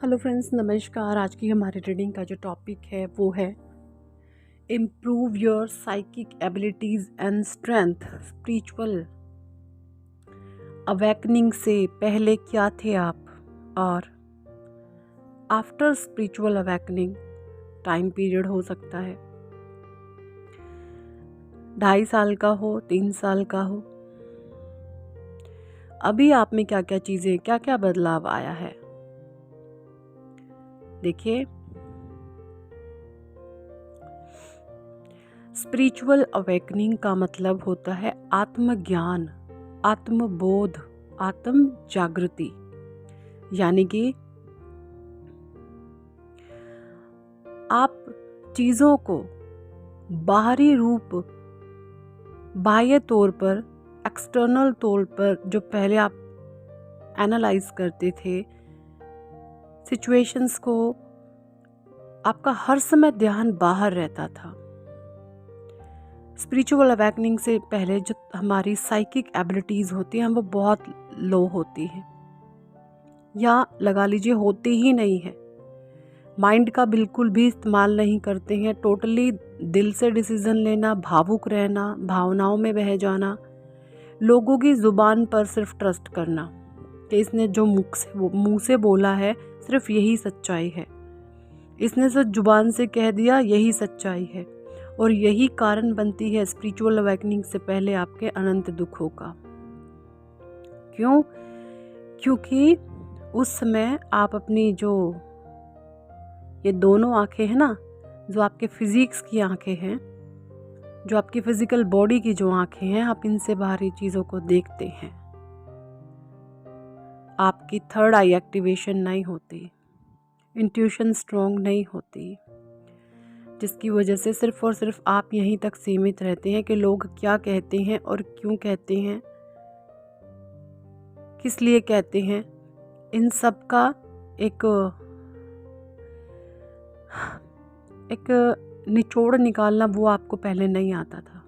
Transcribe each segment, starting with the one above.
Hello friends, नमस्कार। आज की हमारी रीडिंग का जो टॉपिक है वो है improve your psychic abilities and strength. Spiritual awakening से पहले क्या थे आप, और after spiritual awakening time period हो सकता है 2.5 साल का हो, 3 साल का हो। अभी आप में क्या क्या चीज़ें, क्या क्या बदलाव आया है, देखिए। स्पिरिचुअल अवेकनिंग का मतलब होता है आत्मज्ञान, आत्मबोध, आत्म जागृति। यानी कि आप चीज़ों को बाहरी रूप, बाह्य तौर पर, एक्सटर्नल तौर पर जो पहले आप एनालाइज करते थे सिचुएशंस को, आपका हर समय ध्यान बाहर रहता था। स्पिरिचुअल अवेकनिंग से पहले जो हमारी साइकिक एबिलिटीज़ होती हैं वो बहुत लो होती हैं, या लगा लीजिए होती ही नहीं है। माइंड का बिल्कुल भी इस्तेमाल नहीं करते हैं, टोटली दिल से डिसीजन लेना, भावुक रहना, भावनाओं में बह जाना, लोगों की ज़ुबान पर सिर्फ ट्रस्ट करना कि इसने जो मुंह से बोला है सिर्फ यही सच्चाई है, इसने सिर्फ जुबान से कह दिया यही सच्चाई है। और यही कारण बनती है स्पिरिचुअल अवेकनिंग से पहले आपके अनंत दुखों का। क्यों? क्योंकि उस समय आप अपनी जो ये दोनों आंखें हैं ना, जो आपके फिजिक्स की आंखें हैं, जो आपकी फिजिकल बॉडी की जो आंखें हैं, आप इनसे बाहरी चीज़ों को देखते हैं। आपकी थर्ड आई एक्टिवेशन नहीं होती, इंट्यूशन स्ट्रॉन्ग नहीं होती, जिसकी वजह से सिर्फ और सिर्फ आप यहीं तक सीमित रहते हैं कि लोग क्या कहते हैं और क्यों कहते हैं, किस लिए कहते हैं। इन सब का एक निचोड़ निकालना वो आपको पहले नहीं आता था।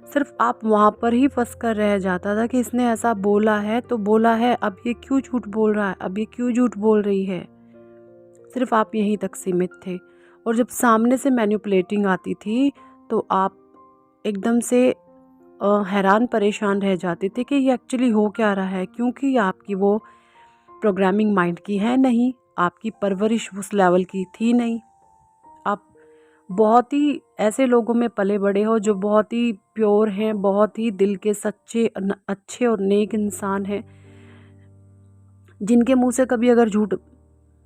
सिर्फ आप वहाँ पर ही फंस कर रह जाता था कि इसने ऐसा बोला है तो बोला है, अब ये क्यों झूठ बोल रहा है, अब ये क्यों झूठ बोल रही है। सिर्फ आप यहीं तक सीमित थे। और जब सामने से मैनिपुलेटिंग आती थी तो आप एकदम से हैरान परेशान रह जाते थे कि ये एक्चुअली हो क्या रहा है, क्योंकि आपकी वो प्रोग्रामिंग माइंड की है नहीं, आपकी परवरिश उस लेवल की थी नहीं। आप बहुत ही ऐसे लोगों में पले बड़े हो जो बहुत ही प्योर हैं, बहुत ही दिल के सच्चे अच्छे और नेक इंसान हैं, जिनके मुंह से कभी अगर झूठ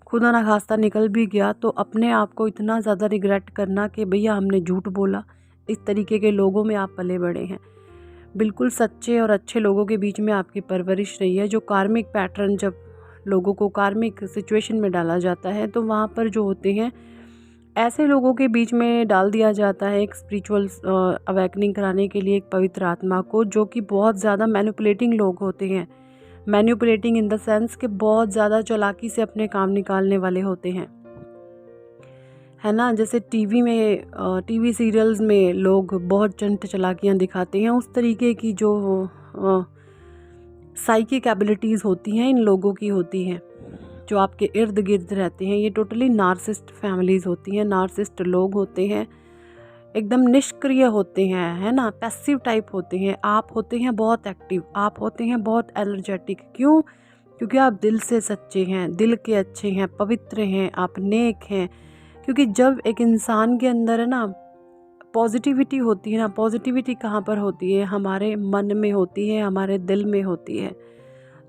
खुदा ना खास्ता निकल भी गया तो अपने आप को इतना ज़्यादा रिग्रेट करना कि भैया हमने झूठ बोला। इस तरीके के लोगों में आप पले बड़े हैं। बिल्कुल सच्चे और अच्छे लोगों के बीच में आपकी परवरिश रही है। जो कार्मिक पैटर्न, जब लोगों को कार्मिक सिचुएशन में डाला जाता है तो वहाँ पर जो होते हैं ऐसे लोगों के बीच में डाल दिया जाता है एक स्पिरिचुअल अवेकनिंग कराने के लिए एक पवित्र आत्मा को, जो कि बहुत ज़्यादा मैनिपुलेटिंग लोग होते हैं। मैनिपुलेटिंग इन द सेंस कि बहुत ज़्यादा चालाकी से अपने काम निकालने वाले होते हैं, है ना। जैसे टीवी सीरियल्स में लोग बहुत चंट चालाकियाँ दिखाते हैं, उस तरीके की जो साइकिक एबिलिटीज़ होती हैं इन लोगों की होती हैं, जो आपके इर्द गिर्द रहते हैं। ये टोटली नार्सिस्ट फैमिलीज़ होती हैं, नार्सिस्ट लोग होते हैं, एकदम निष्क्रिय होते हैं, है ना, पैसिव टाइप होते हैं। आप होते हैं बहुत एक्टिव, आप होते हैं बहुत एनर्जेटिक। क्यों? क्योंकि आप दिल से सच्चे हैं, दिल के अच्छे हैं, पवित्र हैं, आप नेक हैं। क्योंकि जब एक इंसान के अंदर है ना पॉजिटिविटी होती है ना, पॉजिटिविटी कहाँ पर होती है? हमारे मन में होती है, हमारे दिल में होती है।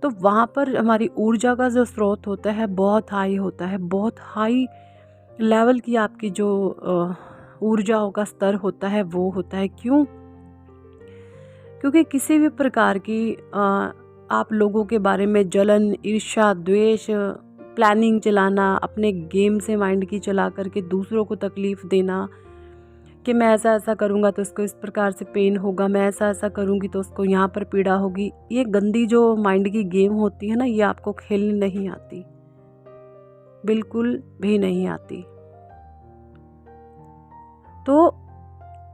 तो वहाँ पर हमारी ऊर्जा का जो स्रोत होता है बहुत हाई होता है, बहुत हाई लेवल की आपकी जो ऊर्जाओं का स्तर होता है वो होता है। क्यों? क्योंकि किसी भी प्रकार की आप लोगों के बारे में जलन, ईर्ष्या, द्वेष, प्लानिंग चलाना, अपने गेम से माइंड की चला करके दूसरों को तकलीफ़ देना कि मैं ऐसा ऐसा करूँगा तो इसको इस प्रकार से पेन होगा, मैं ऐसा ऐसा करूँगी तो उसको यहाँ पर पीड़ा होगी। ये गंदी जो माइंड की गेम होती है ना, ये आपको खेलनी नहीं आती, बिल्कुल भी नहीं आती। तो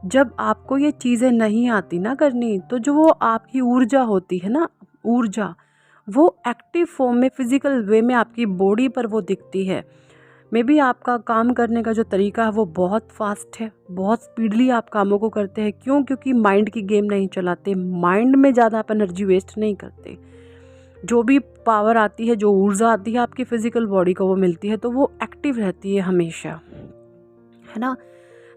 जब आपको ये चीज़ें नहीं आती ना करनी, तो जो वो आपकी ऊर्जा होती है ना, ऊर्जा, वो एक्टिव फॉर्म में, फिज़िकल वे में आपकी बॉडी पर वो दिखती है। मे बी आपका काम करने का जो तरीका है वो बहुत फास्ट है, बहुत स्पीडली आप कामों को करते हैं। क्यों? क्योंकि माइंड की गेम नहीं चलाते, माइंड में ज़्यादा आप एनर्जी वेस्ट नहीं करते। जो भी पावर आती है, जो ऊर्जा आती है आपकी फ़िज़िकल बॉडी को वो मिलती है, तो वो एक्टिव रहती है हमेशा, है ना।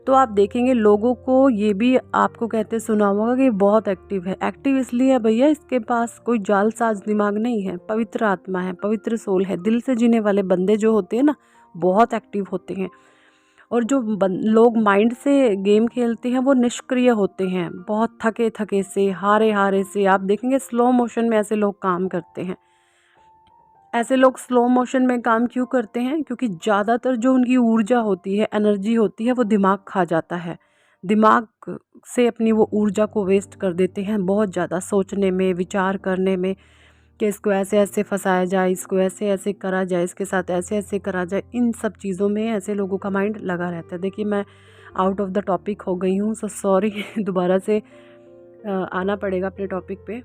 तो आप देखेंगे लोगों को ये भी आपको कहते सुना होगा कि बहुत एक्टिव है। एक्टिव इसलिए है भैया, इसके पास कोई जालसाज दिमाग नहीं है, पवित्र आत्मा है, पवित्र सोल है। दिल से जीने वाले बंदे जो होते हैं ना, बहुत एक्टिव होते हैं। और जो लोग माइंड से गेम खेलते हैं वो निष्क्रिय होते हैं, बहुत थके थके से, हारे हारे से। आप देखेंगे स्लो मोशन में ऐसे लोग काम करते हैं। ऐसे लोग स्लो मोशन में काम क्यों करते हैं? क्योंकि ज़्यादातर जो उनकी ऊर्जा होती है, एनर्जी होती है, वो दिमाग खा जाता है। दिमाग से अपनी वो ऊर्जा को वेस्ट कर देते हैं बहुत ज़्यादा, सोचने में, विचार करने में कि इसको ऐसे ऐसे फंसाया जाए, इसको ऐसे ऐसे करा जाए, इसके साथ ऐसे ऐसे करा जाए। इन सब चीज़ों में ऐसे लोगों का माइंड लगा रहता है। देखिए मैं आउट ऑफ द टॉपिक हो गई हूँ, सो सॉरी दोबारा से आना पड़ेगा अपने टॉपिक पे।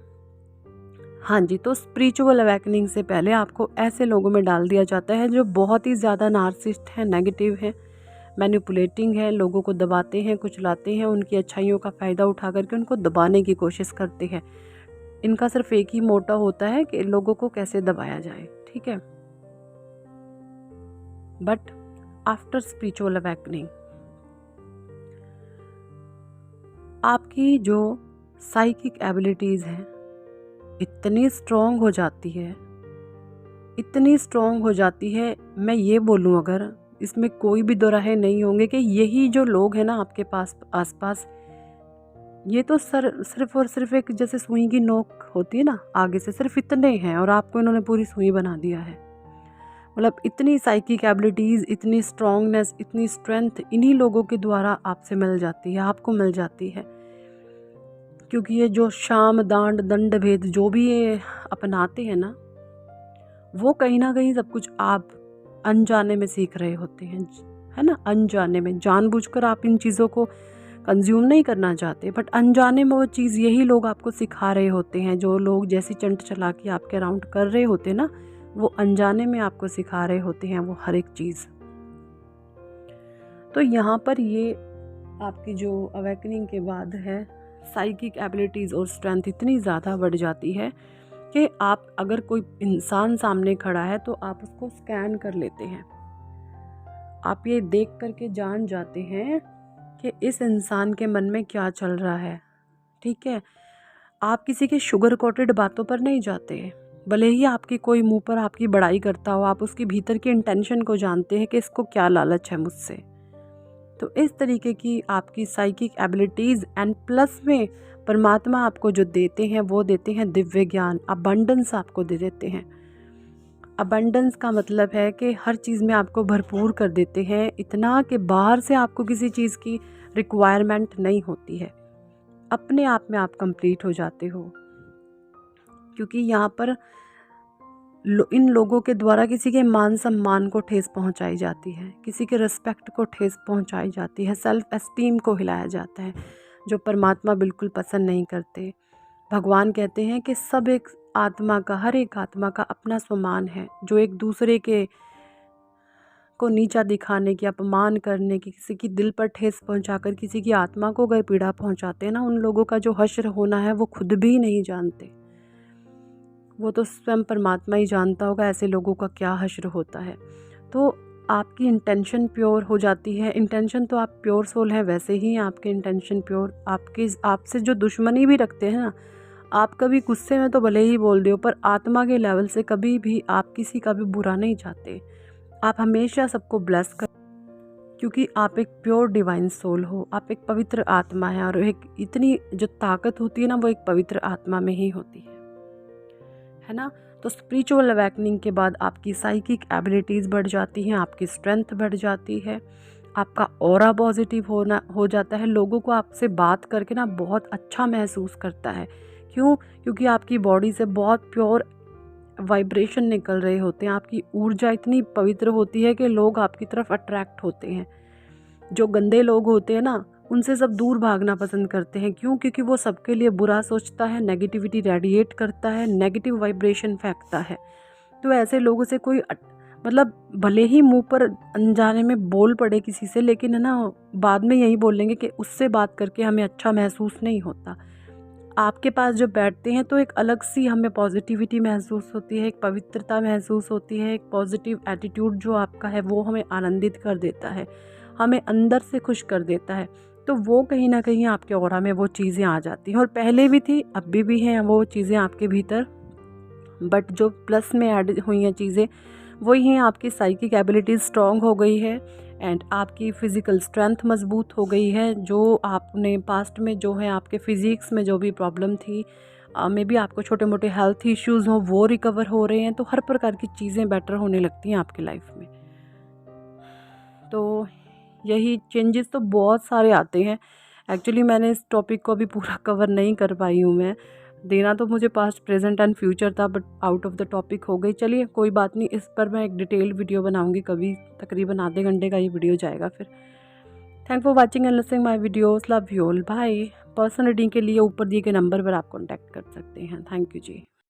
हाँ जी, तो स्पिरिचुअल अवेकनिंग से पहले आपको ऐसे लोगों में डाल दिया जाता है जो बहुत ही ज़्यादा नार्सिसिस्ट हैं, नेगेटिव हैं, मैनिपुलेटिंग है, लोगों को दबाते हैं, कुचलाते हैं, उनकी अच्छाइयों का फ़ायदा उठा करके उनको दबाने की कोशिश करते हैं। इनका सिर्फ एक ही मोटा होता है कि लोगों को कैसे दबाया जाए, ठीक है। बट आफ्टर स्पिरिचुअल अवेकनिंग आपकी जो साइकिक एबिलिटीज़ हैं इतनी स्ट्रॉन्ग हो जाती है, इतनी स्ट्रॉन्ग हो जाती है। मैं ये बोलूँ, अगर इसमें कोई भी दो राहें नहीं होंगे कि यही जो लोग हैं ना आपके पास आसपास, ये तो सिर्फ और सिर्फ एक जैसे सुई की नोक होती है ना, आगे से सिर्फ इतने हैं और आपको इन्होंने पूरी सुई बना दिया है। मतलब इतनी साइकिक एबिलिटीज़, इतनी स्ट्रॉन्गनेस, इतनी स्ट्रेंथ इन्हीं लोगों के द्वारा आपसे मिल जाती है, आपको मिल जाती है। क्योंकि ये जो शाम दांड दंड भेद जो भी ये अपनाते हैं ना, वो कहीं ना कहीं सब कुछ आप अनजाने में सीख रहे होते हैं, है ना। अनजाने में, जानबूझकर आप इन चीज़ों को कंज्यूम नहीं करना चाहते, बट अनजाने में वो चीज़ यही लोग आपको सिखा रहे होते हैं। जो लोग जैसी चंट चालाकी आपके अराउंड कर रहे होते हैं ना, वो अनजाने में आपको सिखा रहे होते हैं वो हर एक चीज़। तो यहाँ पर ये आपकी जो अवेकनिंग के बाद है, साइकिक एबिलिटीज़ और स्ट्रेंथ इतनी ज़्यादा बढ़ जाती है कि आप अगर कोई इंसान सामने खड़ा है तो आप उसको स्कैन कर लेते हैं। आप ये देख करके जान जाते हैं कि इस इंसान के मन में क्या चल रहा है, ठीक है। आप किसी के शुगर कोटेड बातों पर नहीं जाते। भले ही आपकी कोई मुंह पर आपकी बड़ाई करता हो, आप उसकी भीतर की इंटेंशन को जानते हैं कि इसको क्या लालच है मुझसे। तो इस तरीके की आपकी साइकिक एबिलिटीज़ एंड प्लस में परमात्मा आपको जो देते हैं वो देते हैं दिव्य ज्ञान, अबंडेंस आपको दे देते हैं। अबंडेंस का मतलब है कि हर चीज़ में आपको भरपूर कर देते हैं, इतना कि बाहर से आपको किसी चीज़ की रिक्वायरमेंट नहीं होती है, अपने आप में आप कंप्लीट हो जाते हो। क्योंकि यहाँ पर इन लोगों के द्वारा किसी के मान सम्मान को ठेस पहुंचाई जाती है, किसी के रिस्पेक्ट को ठेस पहुंचाई जाती है, सेल्फ एस्टीम को हिलाया जाता है, जो परमात्मा बिल्कुल पसंद नहीं करते। भगवान कहते हैं कि सब एक आत्मा का, हर एक आत्मा का अपना स्वमान है। जो एक दूसरे के को नीचा दिखाने की, अपमान करने की, किसी की दिल पर ठेस पहुंचाकर किसी की आत्मा को अगर पीड़ा पहुंचाते हैं ना, उन लोगों का जो हश्र होना है वो खुद भी नहीं जानते। वो तो स्वयं परमात्मा ही जानता होगा ऐसे लोगों का क्या हश्र होता है। तो आपकी इंटेंशन प्योर हो जाती है। इंटेंशन तो आप प्योर सोल हैं, वैसे ही आपके इंटेंशन प्योर। आपसे जो दुश्मनी भी रखते हैं ना, आप कभी गुस्से में तो भले ही बोल दो, पर आत्मा के लेवल से कभी भी आप किसी का भी बुरा नहीं चाहते। आप हमेशा सबको ब्लेस कर, क्योंकि आप एक प्योर डिवाइन सोल हो, आप एक पवित्र आत्मा है। और एक इतनी जो ताकत होती है ना, वो एक पवित्र आत्मा में ही होती है ना। तो स्पिरिचुअल अवेकनिंग के बाद आपकी साइकिक एबिलिटीज़ बढ़ जाती हैं, आपकी स्ट्रेंथ बढ़ जाती है, आपका ऑरा पॉजिटिव हो जाता है। लोगों को आपसे बात करके ना बहुत अच्छा महसूस करता है। क्यों? क्योंकि आपकी बॉडी से बहुत प्योर वाइब्रेशन निकल रहे होते हैं, आपकी ऊर्जा इतनी पवित्र होती है कि लोग आपकी तरफ अट्रैक्ट होते हैं। जो गंदे लोग होते हैं ना, उनसे सब दूर भागना पसंद करते हैं। क्यों? क्योंकि वो सबके लिए बुरा सोचता है, नेगेटिविटी रेडिएट करता है, नेगेटिव वाइब्रेशन फेंकता है। तो ऐसे लोगों से कोई मतलब भले ही मुंह पर अनजाने में बोल पड़े किसी से, लेकिन है ना, बाद में यही बोलेंगे कि उससे बात करके हमें अच्छा महसूस नहीं होता। आपके पास जब बैठते हैं तो एक अलग सी हमें पॉजिटिविटी महसूस होती है, एक पवित्रता महसूस होती है, एक पॉजिटिव एटीट्यूड जो आपका है वो हमें आनंदित कर देता है, हमें अंदर से खुश कर देता है। तो वो कहीं ना कहीं आपके ऑरा में वो चीज़ें आ जाती हैं, और पहले भी थी, अभी भी हैं वो चीज़ें आपके भीतर। बट जो प्लस में ऐड हुई हैं चीज़ें, वही हैं आपकी साइकिक एबिलिटीज़ स्ट्रॉन्ग हो गई है, एंड आपकी फ़िज़िकल स्ट्रेंथ मजबूत हो गई है। जो आपने पास्ट में जो है आपके फ़िज़िक्स में जो भी प्रॉब्लम थी, मे बी आपको छोटे मोटे हेल्थ इश्यूज़ हों, वो रिकवर हो रहे हैं। तो हर प्रकार की चीज़ें बेटर होने लगती हैं आपकी लाइफ में। तो यही चेंजेस तो बहुत सारे आते हैं। एक्चुअली मैंने इस टॉपिक को अभी पूरा कवर नहीं कर पाई हूँ मैं। देना तो मुझे पास्ट, प्रेजेंट एंड फ्यूचर था, but out of the topic हो गई। चलिए कोई बात नहीं, इस पर मैं एक डिटेल वीडियो बनाऊंगी कभी, तकरीबन आधे घंटे का ये वीडियो जाएगा फिर। Thank for watching and listening my videos. Love you all, bye. Personal reading के लिए ऊपर दिए गए नंबर पर आप कॉन्टैक्ट कर सकते हैं। Thank you ji.